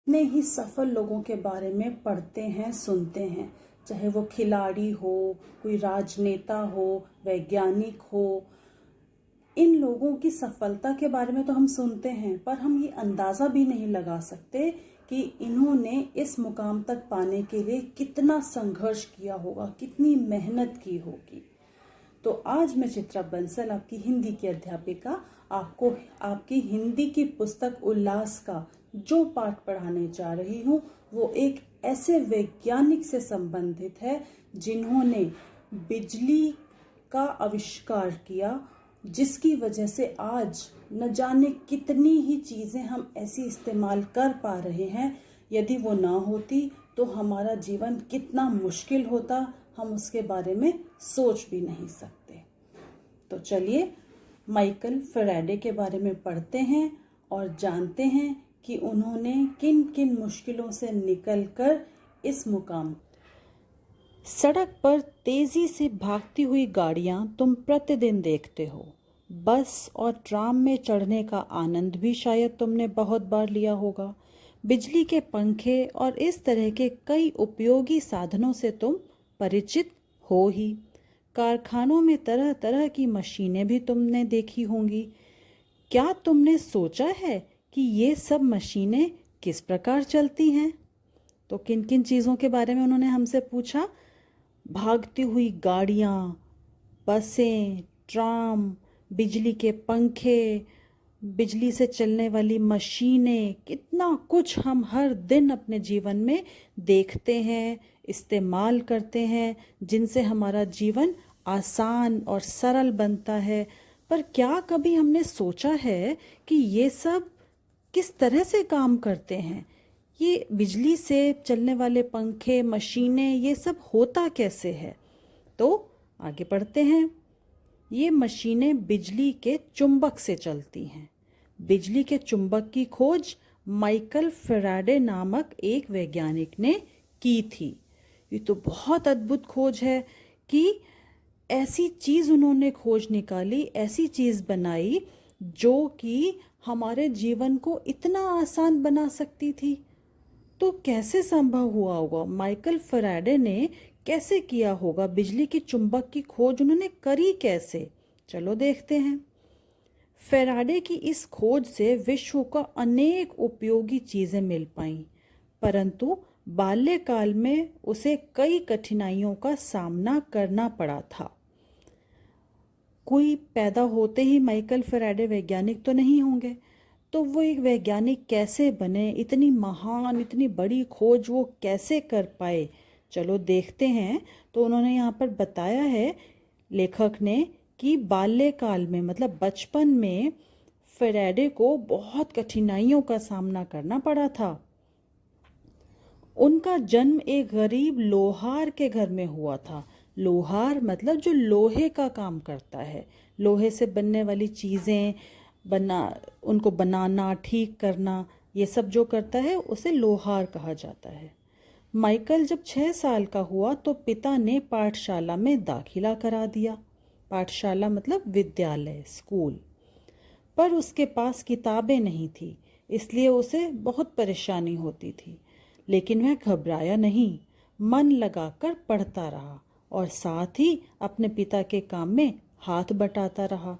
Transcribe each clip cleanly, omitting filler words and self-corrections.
कितने ही सफल लोगों के बारे में पढ़ते हैं, सुनते हैं, चाहे वो खिलाड़ी हो, कोई राजनेता हो, वैज्ञानिक हो। इन लोगों की सफलता के बारे में तो हम सुनते हैं, पर हम ये अंदाजा भी नहीं लगा सकते कि इन्होंने इस मुकाम तक पाने के लिए कितना संघर्ष किया होगा, कितनी मेहनत की होगी। तो आज मैं चित्रा बंसल, आपकी हिंदी की अध्यापिका, आपको आपकी हिंदी की पुस्तक उल्लास का जो पाठ पढ़ाने जा रही हूँ वो एक ऐसे वैज्ञानिक से संबंधित है जिन्होंने बिजली का आविष्कार किया, जिसकी वजह से आज न जाने कितनी ही चीज़ें हम ऐसी इस्तेमाल कर पा रहे हैं। यदि वो ना होती तो हमारा जीवन कितना मुश्किल होता, हम उसके बारे में सोच भी नहीं सकते। तो चलिए माइकल फैराडे के बारे में पढ़ते हैं और जानते हैं कि उन्होंने किन किन मुश्किलों से निकलकर इस मुकाम। सड़क पर तेजी से भागती हुई गाड़ियां तुम प्रतिदिन देखते हो। बस और ट्राम में चढ़ने का आनंद भी शायद तुमने बहुत बार लिया होगा। बिजली के पंखे और इस तरह के कई उपयोगी साधनों से तुम परिचित हो ही। कारखानों में तरह तरह की मशीनें भी तुमने देखी होंगी। क्या तुमने सोचा है कि ये सब मशीनें किस प्रकार चलती हैं? तो किन किन चीज़ों के बारे में उन्होंने हमसे पूछा? भागती हुई गाड़ियाँ, बसें, ट्राम, बिजली के पंखे, बिजली से चलने वाली मशीनें, कितना कुछ हम हर दिन अपने जीवन में देखते हैं, इस्तेमाल करते हैं, जिनसे हमारा जीवन आसान और सरल बनता है। पर क्या कभी हमने सोचा है कि ये सब किस तरह से काम करते हैं? ये बिजली से चलने वाले पंखे, मशीनें, ये सब होता कैसे है? तो आगे बढ़ते हैं। ये मशीनें बिजली के चुंबक से चलती हैं। बिजली के चुंबक की खोज माइकल फैराडे नामक एक वैज्ञानिक ने की थी। ये तो बहुत अद्भुत खोज है कि ऐसी चीज़ उन्होंने खोज निकाली, ऐसी चीज़ बनाई जो कि हमारे जीवन को इतना आसान बना सकती थी। तो कैसे संभव हुआ होगा? माइकल फैराडे ने कैसे किया होगा? बिजली के चुंबक की खोज उन्होंने करी कैसे? चलो देखते हैं। फैराडे की इस खोज से विश्व को अनेक उपयोगी चीजें मिल पाईं, परंतु बाल्यकाल में उसे कई कठिनाइयों का सामना करना पड़ा था। कोई पैदा होते ही माइकल फैराडे वैज्ञानिक तो नहीं होंगे, तो वो एक वैज्ञानिक कैसे बने? इतनी महान, इतनी बड़ी खोज वो कैसे कर पाए? चलो देखते हैं। तो उन्होंने यहाँ पर बताया है, लेखक ने, कि बाल्यकाल में मतलब बचपन में फैराडे को बहुत कठिनाइयों का सामना करना पड़ा था। उनका जन्म एक गरीब लोहार के घर में हुआ था। लोहार मतलब जो लोहे का काम करता है, लोहे से बनने वाली चीज़ें उनको बनाना, ठीक करना, ये सब जो करता है उसे लोहार कहा जाता है। माइकल जब 6 साल का हुआ तो पिता ने पाठशाला में दाखिला करा दिया। पाठशाला मतलब विद्यालय, स्कूल। पर उसके पास किताबें नहीं थी, इसलिए उसे बहुत परेशानी होती थी। लेकिन वह घबराया नहीं, मन लगाकर पढ़ता रहा और साथ ही अपने पिता के काम में हाथ बटाता रहा।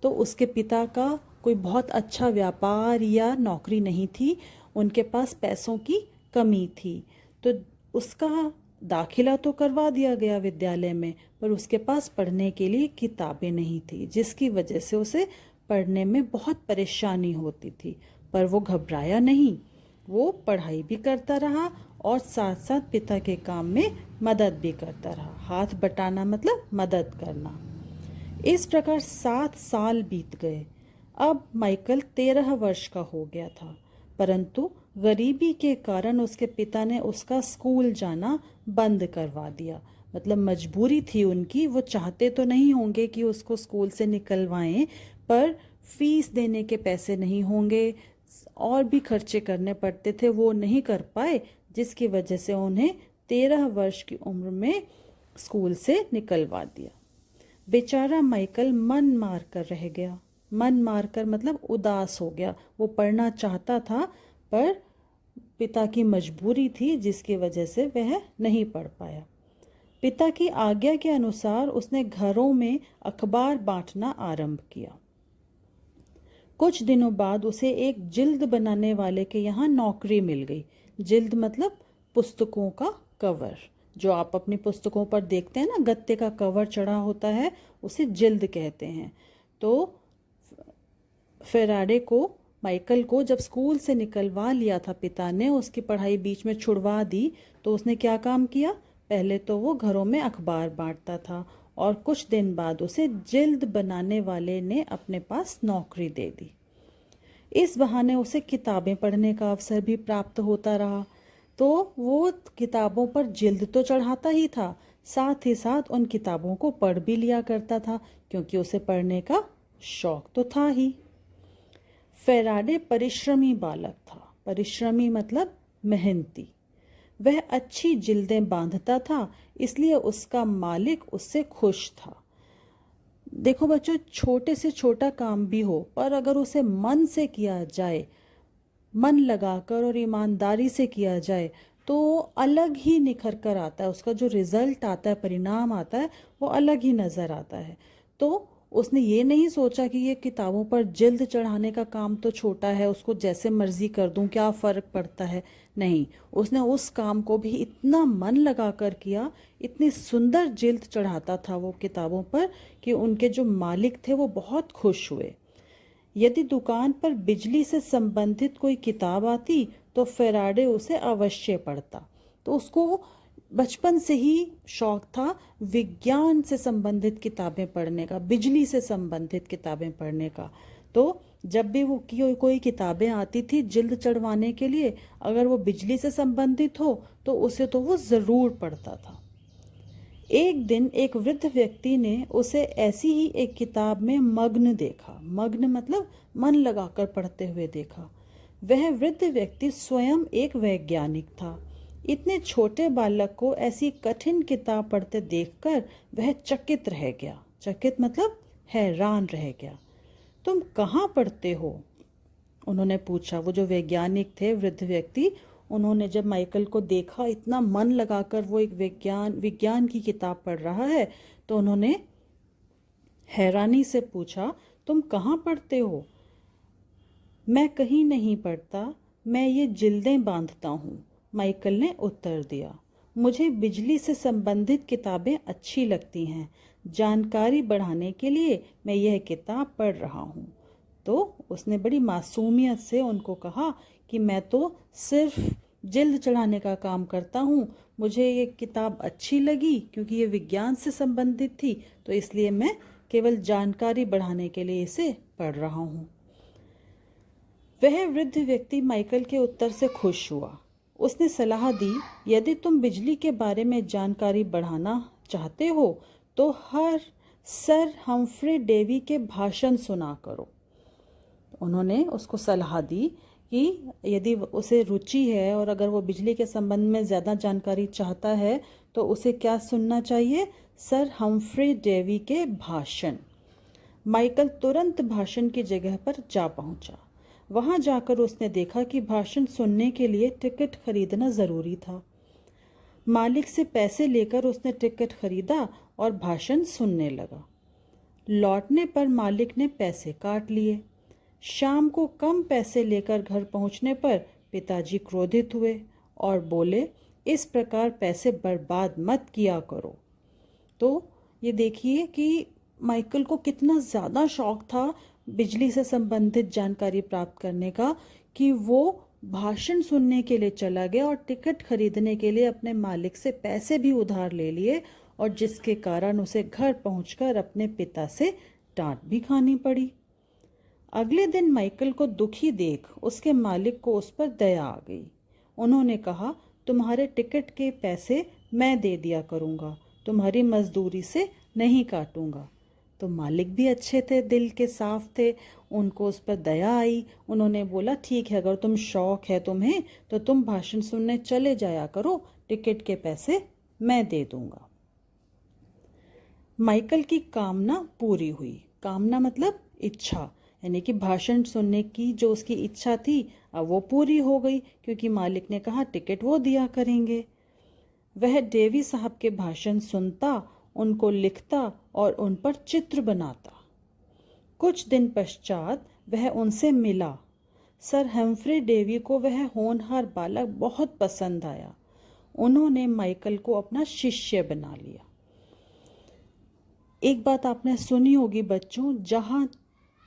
तो उसके पिता का कोई बहुत अच्छा व्यापार या नौकरी नहीं थी, उनके पास पैसों की कमी थी। तो उसका दाखिला तो करवा दिया गया विद्यालय में, पर उसके पास पढ़ने के लिए किताबें नहीं थी, जिसकी वजह से उसे पढ़ने में बहुत परेशानी होती थी। पर वो घबराया नहीं, वो पढ़ाई भी करता रहा और साथ साथ पिता के काम में मदद भी करता रहा। हाथ बटाना मतलब मदद करना। इस प्रकार 7 साल बीत गए। अब माइकल 13 वर्ष का हो गया था, परंतु गरीबी के कारण उसके पिता ने उसका स्कूल जाना बंद करवा दिया। मतलब मजबूरी थी उनकी, वो चाहते तो नहीं होंगे कि उसको स्कूल से निकलवाएं, पर फीस देने के पैसे नहीं होंगे और भी खर्चे करने पड़ते थे, वो नहीं कर पाए, जिसकी वजह से उन्हें 13 वर्ष की उम्र में स्कूल से निकलवा दिया। बेचारा माइकल मन मार कर रह गया। मन मार कर मतलब उदास हो गया। वो पढ़ना चाहता था पर पिता की मजबूरी थी जिसकी वजह से वह नहीं पढ़ पाया। पिता की आज्ञा के अनुसार उसने घरों में अखबार बांटना आरंभ किया। कुछ दिनों बाद उसे एक जिल्द बनाने वाले के यहाँ नौकरी मिल गई। जिल्द मतलब पुस्तकों का कवर, जो आप अपनी पुस्तकों पर देखते हैं ना, गत्ते का कवर चढ़ा होता है, उसे जिल्द कहते हैं। तो फेराडे को, माइकल को जब स्कूल से निकलवा लिया था पिता ने, उसकी पढ़ाई बीच में छुड़वा दी, तो उसने क्या काम किया? पहले तो वो घरों में अखबार बांटता था और कुछ दिन बाद उसे जिल्द बनाने वाले ने अपने पास नौकरी दे दी। इस बहाने उसे किताबें पढ़ने का अवसर भी प्राप्त होता रहा। तो वो किताबों पर जिल्द तो चढ़ाता ही था, साथ ही साथ उन किताबों को पढ़ भी लिया करता था, क्योंकि उसे पढ़ने का शौक तो था ही। फेराडे परिश्रमी बालक था। परिश्रमी मतलब मेहनती। वह अच्छी जिल्दें बांधता था, इसलिए उसका मालिक उससे खुश था। देखो बच्चों, छोटे से छोटा काम भी हो, पर अगर उसे मन से किया जाए, मन लगाकर और ईमानदारी से किया जाए, तो अलग ही निखर कर आता है। उसका जो रिजल्ट आता है, परिणाम आता है, वो अलग ही नज़र आता है। तो उसने ये नहीं सोचा कि ये किताबों पर जिल्द चढ़ाने का काम तो छोटा है, उसको जैसे मर्जी कर दूं, क्या फ़र्क पड़ता है। नहीं, उसने उस काम को भी इतना मन लगाकर किया, इतनी सुंदर जिल्द चढ़ाता था वो किताबों पर कि उनके जो मालिक थे वो बहुत खुश हुए। यदि दुकान पर बिजली से संबंधित कोई किताब आती तो फेराडे उसे अवश्य पढ़ता। तो उसको बचपन से ही शौक था विज्ञान से संबंधित किताबें पढ़ने का, बिजली से संबंधित किताबें पढ़ने का। तो जब भी वो कोई किताबें आती थी जिल्द चढ़वाने के लिए, अगर वो बिजली से संबंधित हो तो उसे तो वो ज़रूर पढ़ता था। एक दिन एक वृद्ध व्यक्ति ने उसे ऐसी ही एक किताब में मग्न देखा। मग्न मतलब मन लगाकर पढ़ते हुए देखा। वह वृद्ध व्यक्ति स्वयं एक वैज्ञानिक था। इतने छोटे बालक को ऐसी कठिन किताब पढ़ते देखकर वह चकित रह गया। चकित मतलब हैरान रह गया। तुम कहाँ पढ़ते हो? उन्होंने पूछा। वो जो वैज्ञानिक थे, वृद्ध व्यक्ति, उन्होंने जब माइकल को देखा इतना मन लगाकर वो एक विज्ञान की किताब पढ़ रहा है, तो उन्होंने हैरानी से पूछा, तुम कहाँ पढ़ते हो? मैं कहीं नहीं पढ़ता, मैं ये जिल्दें बांधता हूँ, माइकल ने उत्तर दिया। मुझे बिजली से संबंधित किताबें अच्छी लगती हैं। जानकारी बढ़ाने के लिए मैं यह किताब पढ़ रहा हूँ। तो उसने बड़ी मासूमियत से उनको कहा कि मैं तो सिर्फ जिल्द चढ़ाने का काम करता हूँ, मुझे ये किताब अच्छी लगी क्योंकि ये विज्ञान से संबंधित थी, तो इसलिए मैं केवल जानकारी बढ़ाने के लिए इसे पढ़ रहा हूँ। वह वृद्ध व्यक्ति माइकल के उत्तर से खुश हुआ। उसने सलाह दी, यदि तुम बिजली के बारे में जानकारी बढ़ाना चाहते हो तो हर सर हम्फ्रे डेवी के भाषण सुना करो। उन्होंने उसको सलाह दी कि यदि उसे रुचि है और अगर वो बिजली के संबंध में ज़्यादा जानकारी चाहता है तो उसे क्या सुनना चाहिए? सर हम्फ्रे डेवी के भाषण। माइकल तुरंत भाषण की जगह पर जा पहुंचा। वहां जाकर उसने देखा कि भाषण सुनने के लिए टिकट खरीदना ज़रूरी था। मालिक से पैसे लेकर उसने टिकट खरीदा और भाषण सुनने लगा। लौटने पर मालिक ने पैसे काट लिए। शाम को कम पैसे लेकर घर पहुंचने पर पिताजी क्रोधित हुए और बोले, इस प्रकार पैसे बर्बाद मत किया करो। तो ये देखिए कि माइकल को कितना ज़्यादा शौक था बिजली से संबंधित जानकारी प्राप्त करने का कि वो भाषण सुनने के लिए चला गया और टिकट खरीदने के लिए अपने मालिक से पैसे भी उधार ले लिए, और जिसके कारण उसे घर पहुंचकर अपने पिता से डांट भी खानी पड़ी। अगले दिन माइकल को दुखी देख उसके मालिक को उस पर दया आ गई। उन्होंने कहा, तुम्हारे टिकट के पैसे मैं दे दिया करूँगा, तुम्हारी मजदूरी से नहीं काटूंगा। तो मालिक भी अच्छे थे, दिल के साफ थे, उनको उस पर दया आई। उन्होंने बोला, ठीक है, अगर तुम शौक है तुम्हें तो तुम भाषण सुनने चले जाया करो, टिकट के पैसे मैं दे दूंगा। माइकल की कामना पूरी हुई। कामना मतलब इच्छा, यानी कि भाषण सुनने की जो उसकी इच्छा थी अब वो पूरी हो गई, क्योंकि मालिक ने कहा टिकट वो दिया करेंगे। वह डेवी साहब के भाषण सुनता, उनको लिखता और उन पर चित्र बनाता। कुछ दिन पश्चात वह उनसे मिला। सर हम्फ्री डेवी को वह होनहार बालक बहुत पसंद आया। उन्होंने माइकल को अपना शिष्य बना लिया। एक बात आपने सुनी होगी बच्चों, जहाँ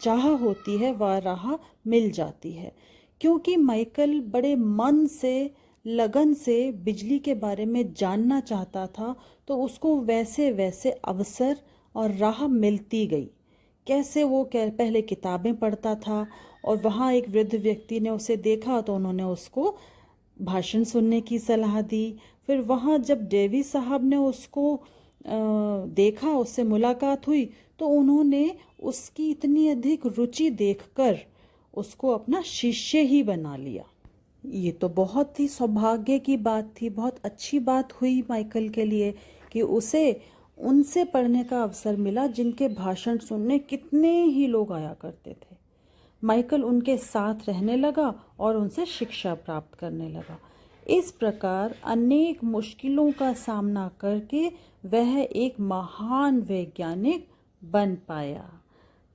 चाह होती है वह राह मिल जाती है। क्योंकि माइकल बड़े मन से, लगन से बिजली के बारे में जानना चाहता था, तो उसको वैसे वैसे अवसर और राह मिलती गई। कैसे वो पहले किताबें पढ़ता था और वहाँ एक वृद्ध व्यक्ति ने उसे देखा तो उन्होंने उसको भाषण सुनने की सलाह दी। फिर वहाँ जब डेवी साहब ने उसको देखा, उससे मुलाकात हुई, तो उन्होंने उसकी इतनी अधिक रुचि देखकर उसको अपना शिष्य ही बना लिया। ये तो बहुत ही सौभाग्य की बात थी, बहुत अच्छी बात हुई माइकल के लिए कि उसे उनसे पढ़ने का अवसर मिला जिनके भाषण सुनने कितने ही लोग आया करते थे। माइकल उनके साथ रहने लगा और उनसे शिक्षा प्राप्त करने लगा। इस प्रकार अनेक मुश्किलों का सामना करके वह एक महान वैज्ञानिक बन पाया।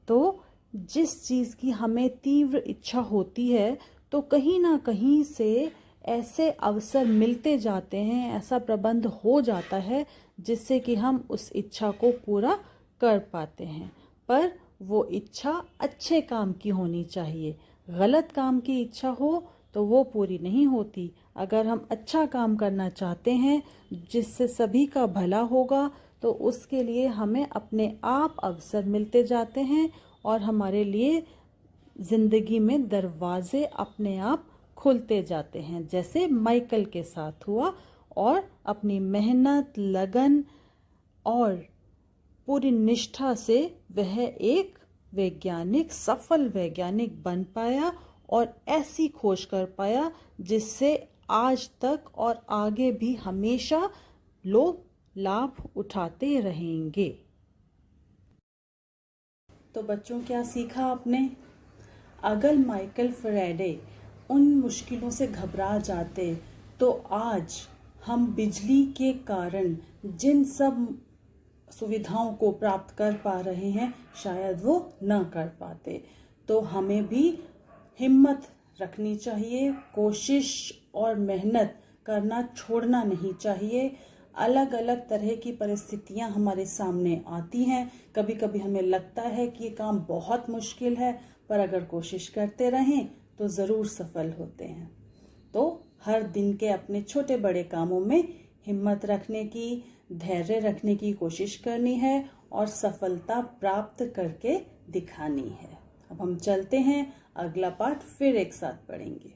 तो जिस चीज़ की हमें तीव्र इच्छा होती है, तो कहीं ना कहीं से ऐसे अवसर मिलते जाते हैं, ऐसा प्रबंध हो जाता है जिससे कि हम उस इच्छा को पूरा कर पाते हैं। पर वो इच्छा अच्छे काम की होनी चाहिए। गलत काम की इच्छा हो तो वो पूरी नहीं होती। अगर हम अच्छा काम करना चाहते हैं जिससे सभी का भला होगा, तो उसके लिए हमें अपने आप अवसर मिलते जाते हैं और हमारे लिए जिंदगी में दरवाजे अपने आप खुलते जाते हैं, जैसे माइकल के साथ हुआ। और अपनी मेहनत, लगन और पूरी निष्ठा से वह एक वैज्ञानिक, सफल वैज्ञानिक बन पाया और ऐसी खोज कर पाया जिससे आज तक और आगे भी हमेशा लोग लाभ उठाते रहेंगे। तो बच्चों, क्या सीखा आपने? अगर माइकल फैराडे उन मुश्किलों से घबरा जाते तो आज हम बिजली के कारण जिन सब सुविधाओं को प्राप्त कर पा रहे हैं, शायद वो न कर पाते। तो हमें भी हिम्मत रखनी चाहिए, कोशिश और मेहनत करना छोड़ना नहीं चाहिए। अलग अलग तरह की परिस्थितियां हमारे सामने आती हैं। कभी कभी हमें लगता है कि ये काम बहुत मुश्किल है, पर अगर कोशिश करते रहें तो ज़रूर सफल होते हैं। तो हर दिन के अपने छोटे बड़े कामों में हिम्मत रखने की, धैर्य रखने की कोशिश करनी है और सफलता प्राप्त करके दिखानी है। अब हम चलते हैं, अगला पाठ फिर एक साथ पढ़ेंगे।